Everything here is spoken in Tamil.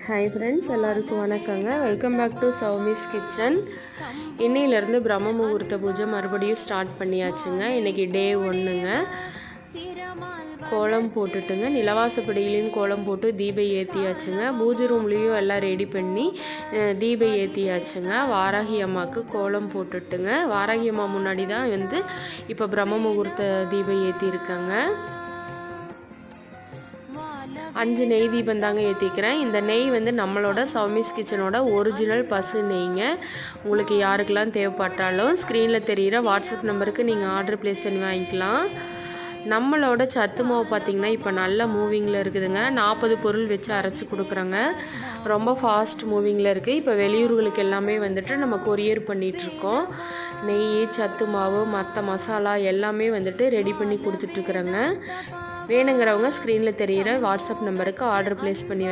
ஹாய் ஃப்ரெண்ட்ஸ், எல்லாருக்கும் வணக்கங்க. Welcome back to Sowmi's kitchen. இன்னையிலேருந்து பிரம்ம முகூர்த்த பூஜை மறுபடியும் ஸ்டார்ட் பண்ணியாச்சுங்க. இன்றைக்கி டே 1ங்க. கோலம் போட்டுட்டுங்க, நிலவாசப்படியிலையும் கோலம் போட்டு தீபம் ஏற்றியாச்சுங்க. பூஜை ரூம்லேயும் எல்லாம் ரெடி பண்ணி தீபம் ஏற்றியாச்சுங்க. வாராகி அம்மாவுக்கு கோலம் போட்டுட்டுங்க. வாராகி அம்மா முன்னாடி தான் இப்போ பிரம்ம முகூர்த்த தீபம் ஏற்றிருக்காங்க. 5 நெய் தீபம் தாங்க ஏற்றிக்கிறேன். இந்த நெய் நம்மளோட சௌமிஸ் கிச்சனோட ஒரிஜினல் பசு நெய்ங்க. உங்களுக்கு யாருக்கெல்லாம் தேவைப்பட்டாலும் ஸ்க்ரீனில் தெரிகிற வாட்ஸ்அப் நம்பருக்கு நீங்கள் ஆர்டர் ப்ளேஸ் பண்ணி வாங்கிக்கலாம். நம்மளோட சத்து மாவு பார்த்திங்கன்னா இப்போ நல்ல மூவிங்கில் இருக்குதுங்க. 40 பொருள் வச்சு அரைச்சி கொடுக்குறோங்க. ரொம்ப ஃபாஸ்ட் மூவிங்கில் இருக்குது. இப்போ வெளியூர்களுக்கு எல்லாமே நம்ம கொரியர் பண்ணிகிட்ருக்கோம். நெய், சத்து மாவு, மற்ற மசாலா எல்லாமே ரெடி பண்ணி கொடுத்துட்ருக்குறோங்க. வேணுங்கிறவங்க ஸ்க்ரீனில் தெரிகிற வாட்ஸ்அப் நம்பருக்கு ஆர்டர் ப்ளேஸ் பண்ணி